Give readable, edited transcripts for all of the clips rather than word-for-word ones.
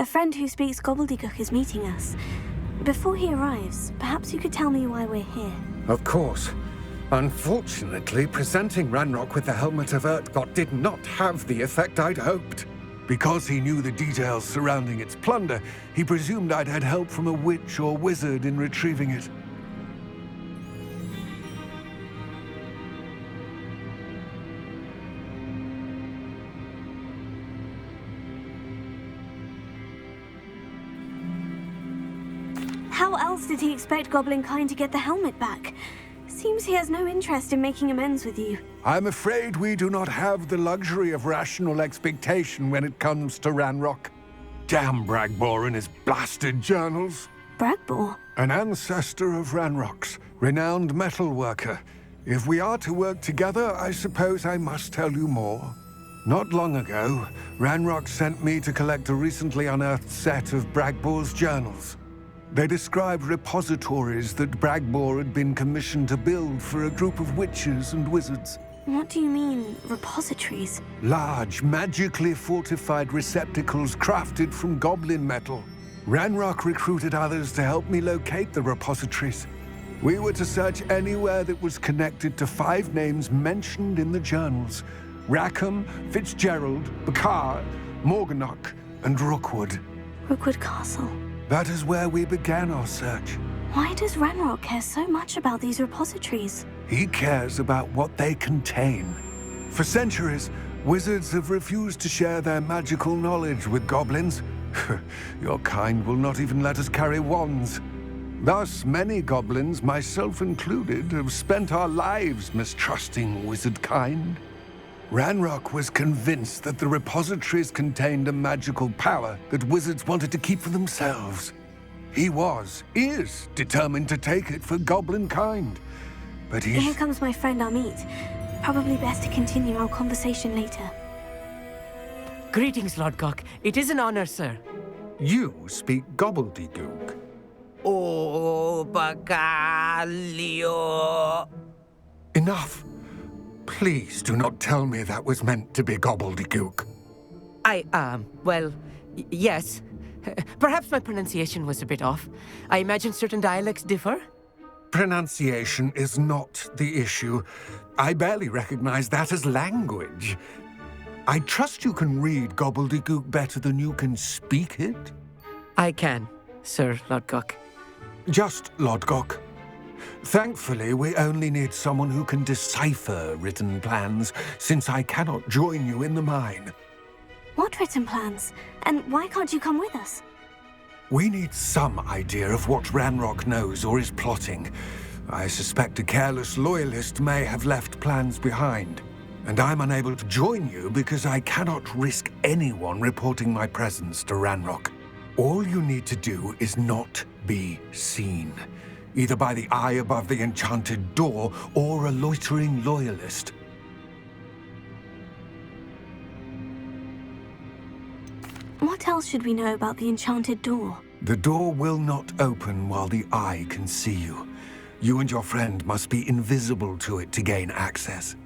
A friend who speaks gobbledygook is meeting us. Before he arrives, perhaps you could tell me why we're here. Of course. Unfortunately, presenting Ranrock with the Helmet of Urtkot did not have the effect I'd hoped. Because he knew the details surrounding its plunder, he presumed I'd had help from a witch or wizard in retrieving it. How else did he expect Goblinkind to get the helmet back? Seems he has no interest in making amends with you. I'm afraid we do not have the luxury of rational expectation when it comes to Ranrock. Damn Bragbor and his blasted journals. Bragbor? An ancestor of Ranrock's, renowned metalworker. If we are to work together, I suppose I must tell you more. Not long ago, Ranrock sent me to collect a recently unearthed set of Bragbor's journals. They described repositories that Bragbor had been commissioned to build for a group of witches and wizards. What do you mean, repositories? Large, magically fortified receptacles crafted from goblin metal. Ranrock recruited others to help me locate the repositories. We were to search anywhere that was connected to 5 names mentioned in the journals: Rackham, Fitzgerald, Bakar, Morganach, and Rookwood. Rookwood Castle. That is where we began our search. Why does Ranrock care so much about these repositories? He cares about what they contain. For centuries, wizards have refused to share their magical knowledge with goblins. Your kind will not even let us carry wands. Thus, many goblins, myself included, have spent our lives mistrusting wizard kind. Ranrock was convinced that the repositories contained a magical power that wizards wanted to keep for themselves. He is determined to take it for goblin kind. But Here comes my friend Amit. Probably best to continue our conversation later. Greetings, Lord Gok. It is an honor, sir. You speak gobbledygook. Oh, Bagalio. Enough. Please do not tell me that was meant to be gobbledygook. Yes. Perhaps my pronunciation was a bit off. I imagine certain dialects differ. Pronunciation is not the issue. I barely recognize that as language. I trust you can read gobbledygook better than you can speak it? I can, Sir Lord Gok. Just Lord Gok. Thankfully, we only need someone who can decipher written plans, since I cannot join you in the mine. What written plans? And why can't you come with us? We need some idea of what Ranrock knows or is plotting. I suspect a careless loyalist may have left plans behind. And I'm unable to join you because I cannot risk anyone reporting my presence to Ranrock. All you need to do is not be seen, either by the eye above the enchanted door or a loitering loyalist. What else should we know about the enchanted door? The door will not open while the eye can see you. You and your friend must be invisible to it to gain access.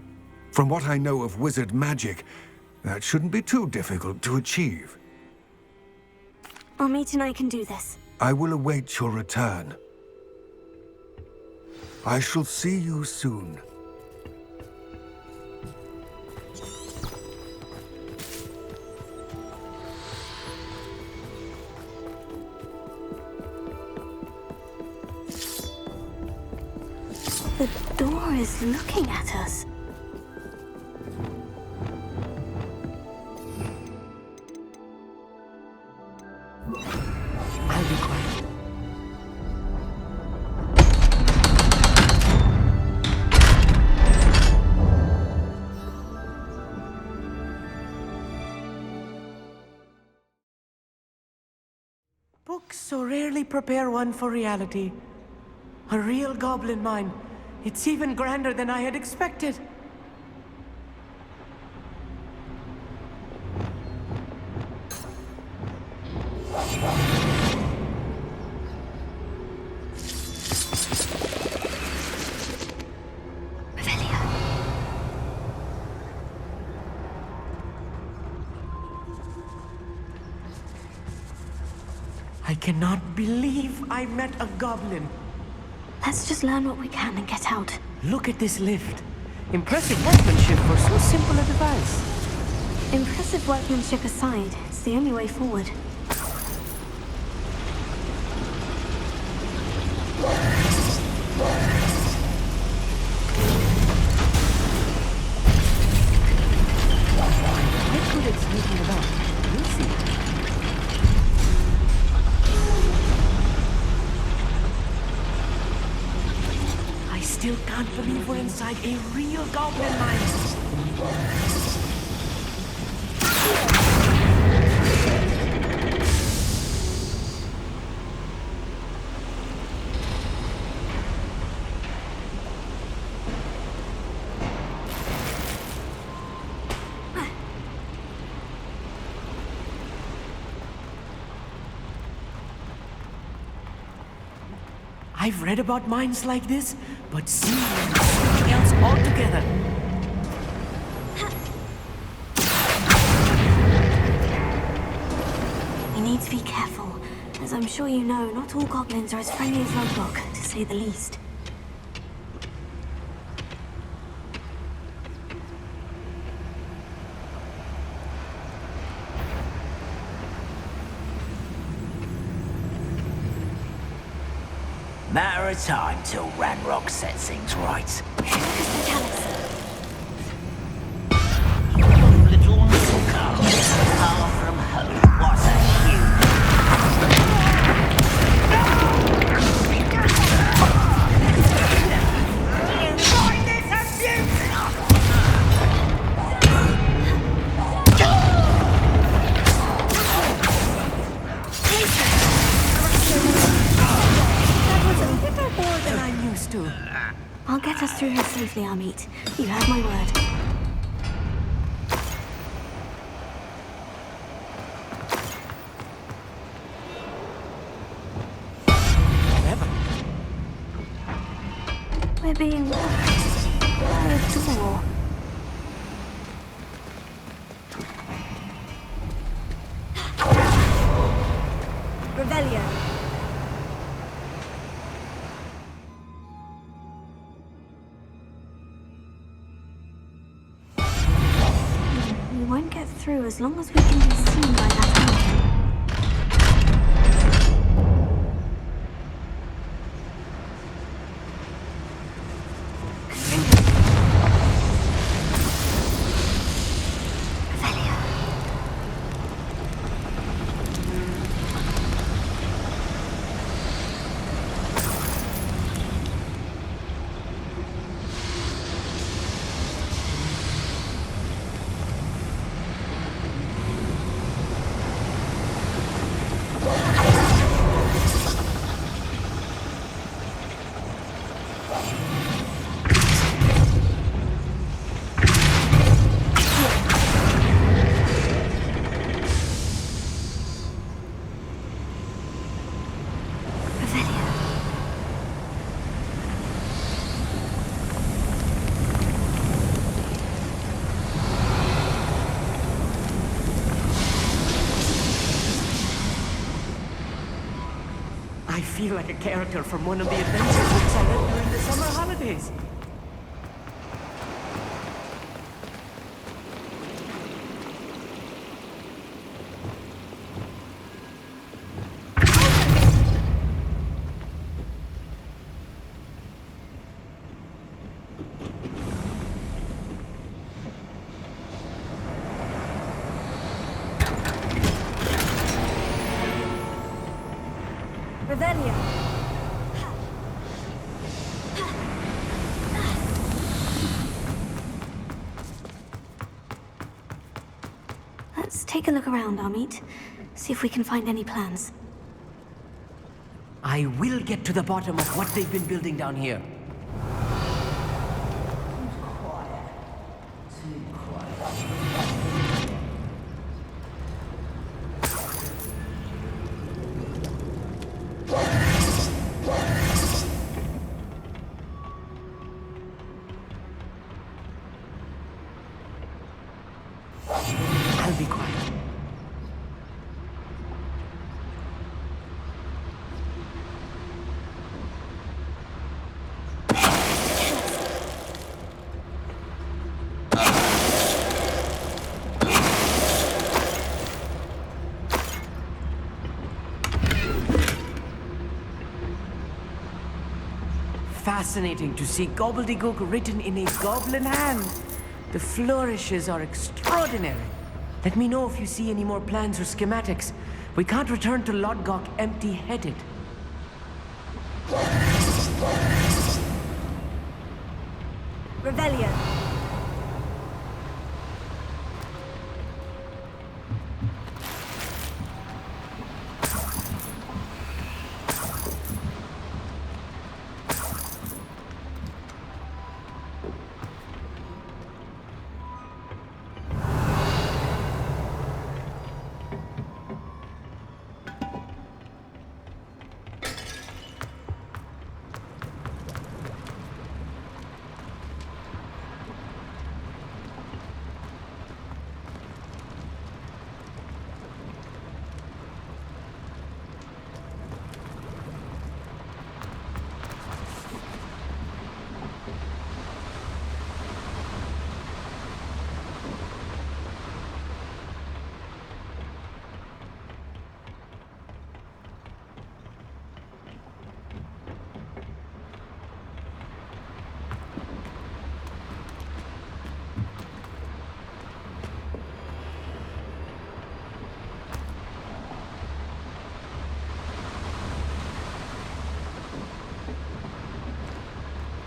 From what I know of wizard magic, that shouldn't be too difficult to achieve. Amit and I can do this. I will await your return. I shall see you soon. The door is looking at us. I'll be quiet. Books so rarely prepare one for reality. A real goblin mine. It's even grander than I had expected. I cannot believe I met a goblin. Let's just learn what we can and get out. Look at this lift. Impressive workmanship for so simple a device. Impressive workmanship aside, it's the only way forward. Quite good at sneaking about. We'll see. I still can't believe we're inside a real goblin mine. I've read about mines like this, but seeing them is something else altogether. We need to be careful. As I'm sure you know, not all goblins are as friendly as Lodlock, to say the least. Matter of time till Ranrock sets things right. Little mistletoe, far from home. What's a You find this More than I'm used to. I'll get us through here safely, Amit. You have my word. Never. We're being watched. A door. Revelio. We won't get through as long as we can be seen by that door. Revelio. Revelio. I feel like a character from one of the adventure books I read during the summer holidays. Revelio. Let's take a look around, Amit. See if we can find any plans. I will get to the bottom of what they've been building down here. I'll be quiet. fascinating to see gobbledygook written in a goblin hand. The flourishes are extraordinary. Let me know if you see any more plans or schematics. We can't return to Lodgok empty-headed. Revelio.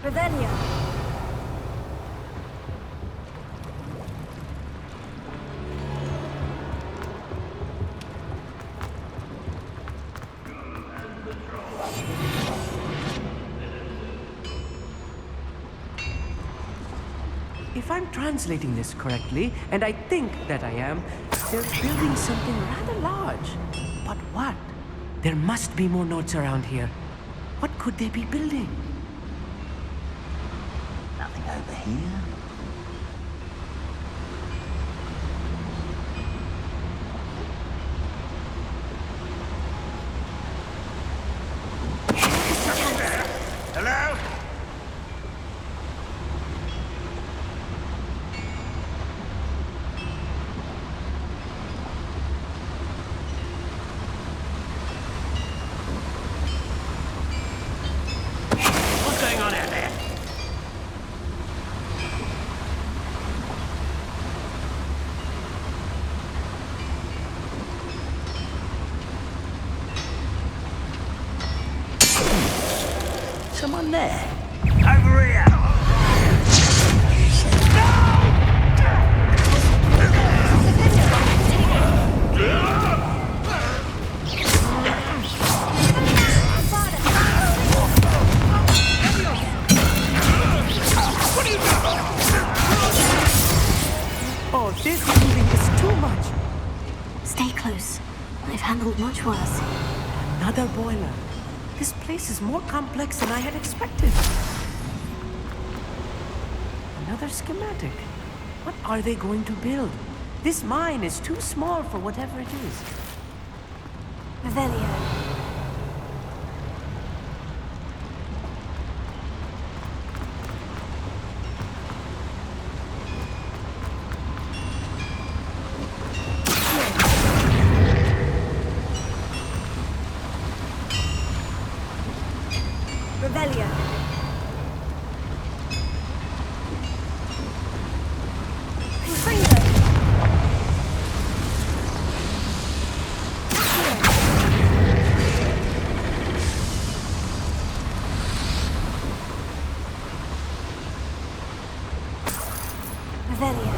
Revelio. If I'm translating this correctly, and I think that I am, they're building something rather large. But what? There must be more notes around here. What could they be building? Nothing over here. Hello? What's going on out there? Someone there. Over here. Oh, this moving is too much. Stay close. I've handled much worse. Another boiler. This place is more complex than I had expected. Another schematic. What are they going to build? This mine is too small for whatever it is. Revelio. Revelio. Confringo. Revelio.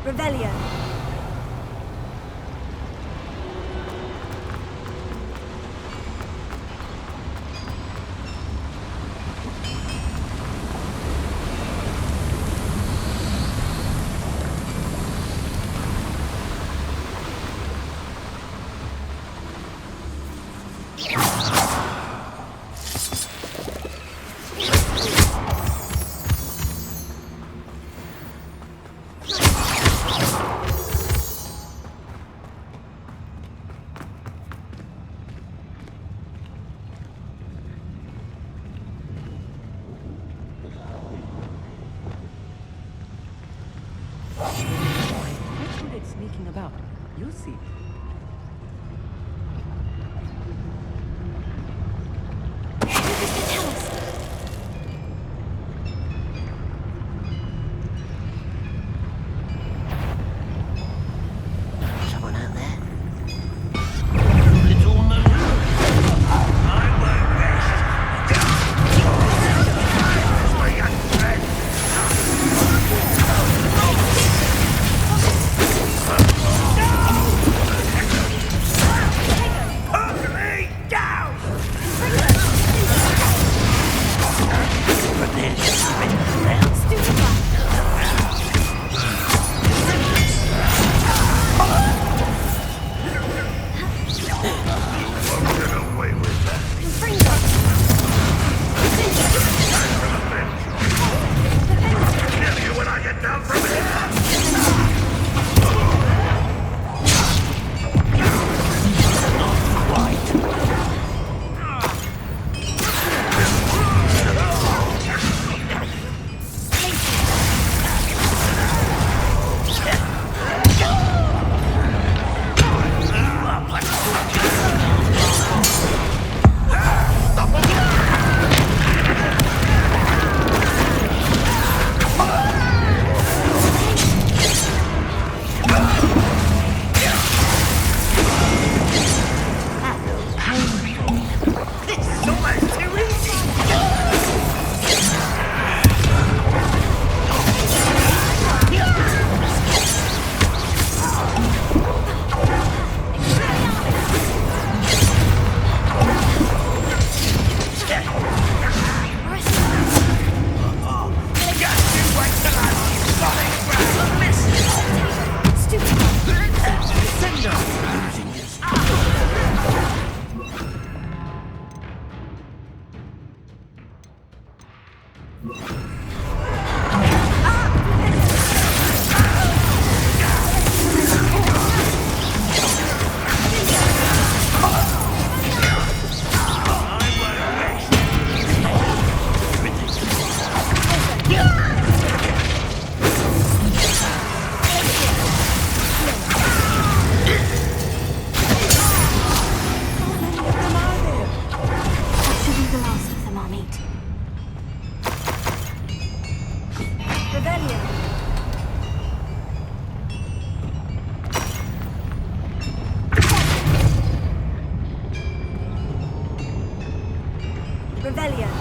Revelio. sneaking about. You'll see. What does this tell us? Someone out there? Little moon. I won't rest. My young friend. Put me down! But there's something there. Stupid one. Won't get away with that. Confringo. Kill you when I get down from here! This is almost too easy! Stupid one. That should be the last of them I'll meet. Rebellion. Rebellion.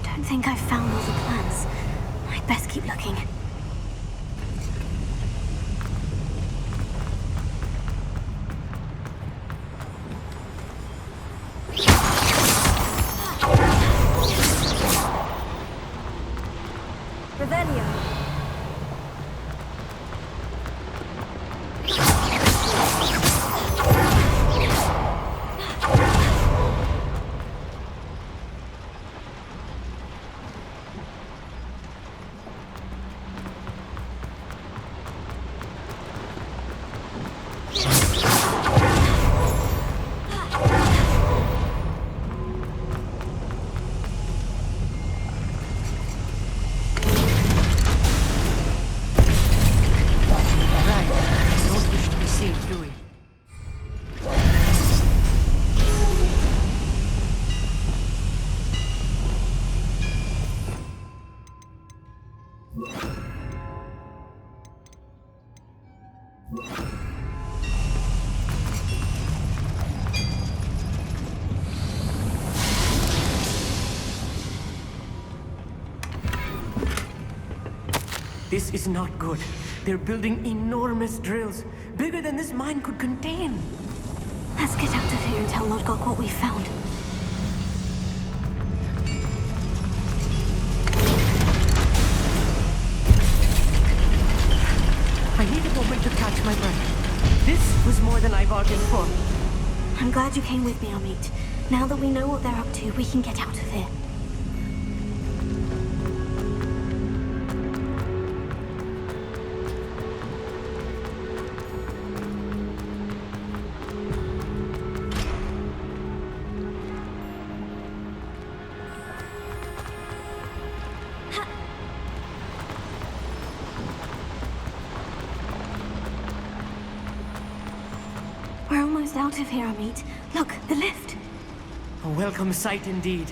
Don't think I've found all the plans. I'd best keep looking. Revelio. Right. Don't wish to be seen, do we? This is not good. They're building enormous drills, bigger than this mine could contain. Let's get out of here and tell Lodgok what we found. I need a moment to catch my breath. This was more than I bargained for. I'm glad you came with me, Amit. Now that we know what they're up to, we can get out of here. We're almost out of here, Amit. Look, the lift. A welcome sight indeed.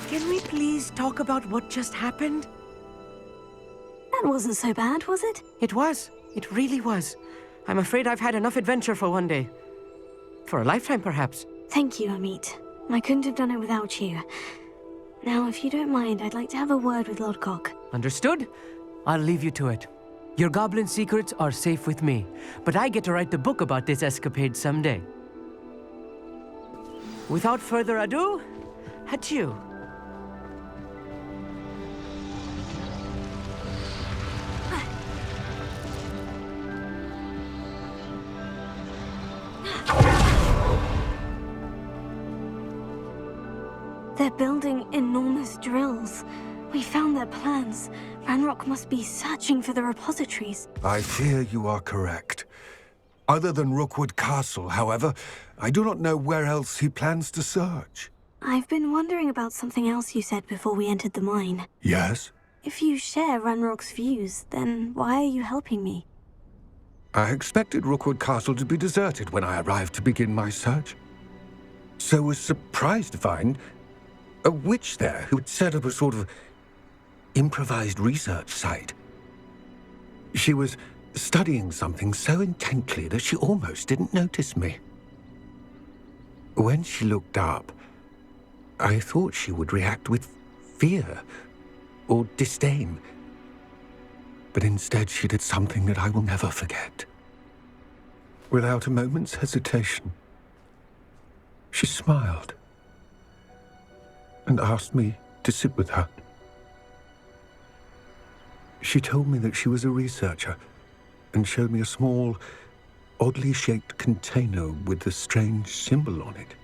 Can we please talk about what just happened? That wasn't so bad, was it? It was. It really was. I'm afraid I've had enough adventure for one day. For a lifetime, perhaps. Thank you, Amit. I couldn't have done it without you. Now, if you don't mind, I'd like to have a word with Lodgok. Understood? I'll leave you to it. Your goblin secrets are safe with me, but I get to write the book about this escapade someday. Without further ado, adieu. They're building enormous drills. We found their plans. Ranrock must be searching for the repositories. I fear you are correct. Other than Rookwood Castle, however, I do not know where else he plans to search. I've been wondering about something else you said before we entered the mine. Yes? If you share Ranrock's views, then why are you helping me? I expected Rookwood Castle to be deserted when I arrived to begin my search. So was surprised to find a witch there who had set up a sort of improvised research site. She was studying something so intently that she almost didn't notice me. When she looked up, I thought she would react with fear or disdain. But instead she did something that I will never forget. Without a moment's hesitation, she smiled and asked me to sit with her. She told me that she was a researcher and showed me a small, oddly shaped container with a strange symbol on it.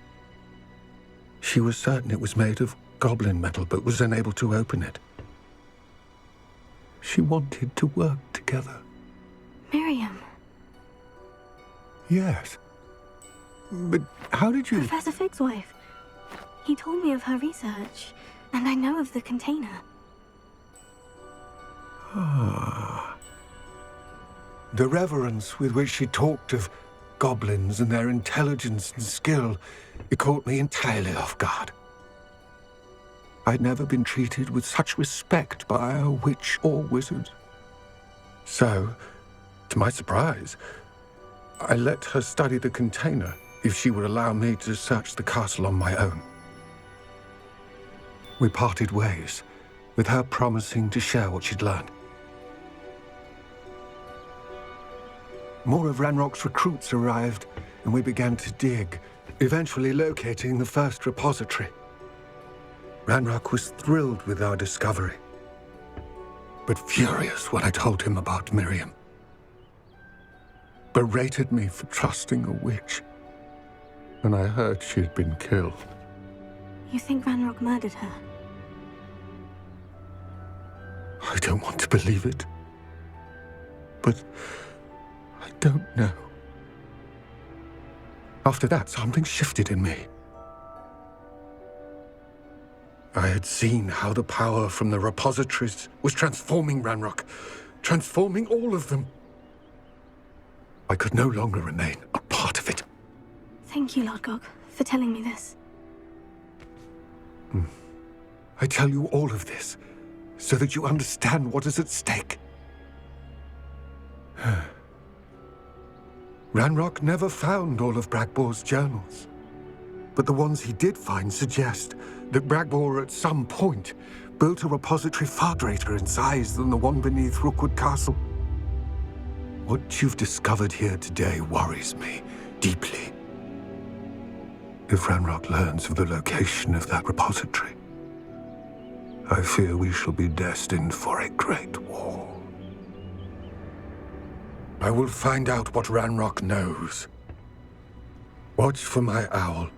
She was certain it was made of goblin metal, but was unable to open it. She wanted to work together. Miriam. Yes. But how did you... Professor Fig's wife. He told me of her research, and I know of the container. Ah. The reverence with which she talked of goblins and their intelligence and skill, it caught me entirely off guard. I'd never been treated with such respect by a witch or wizard. So, to my surprise, I let her study the container if she would allow me to search the castle on my own. We parted ways, with her promising to share what she'd learned. more of Ranrock's recruits arrived, and we began to dig, eventually locating the first repository. Ranrock was thrilled with our discovery, but furious when I told him about Miriam. Berated me for trusting a witch when I heard she had been killed. You think Ranrock murdered her? I don't want to believe it, but I don't know. After that, something shifted in me. I had seen how the power from the repositories was transforming Ranrock, transforming all of them. I could no longer remain a part of it. Thank you, Lord Gog, for telling me this. I tell you all of this so that you understand what is at stake. Ranrock never found all of Bragbor's journals, but the ones he did find suggest that Bragbor at some point built a repository far greater in size than the one beneath Rookwood Castle. What you've discovered here today worries me deeply. If Ranrock learns of the location of that repository, I fear we shall be destined for a great war. I will find out what Ranrock knows. Watch for my owl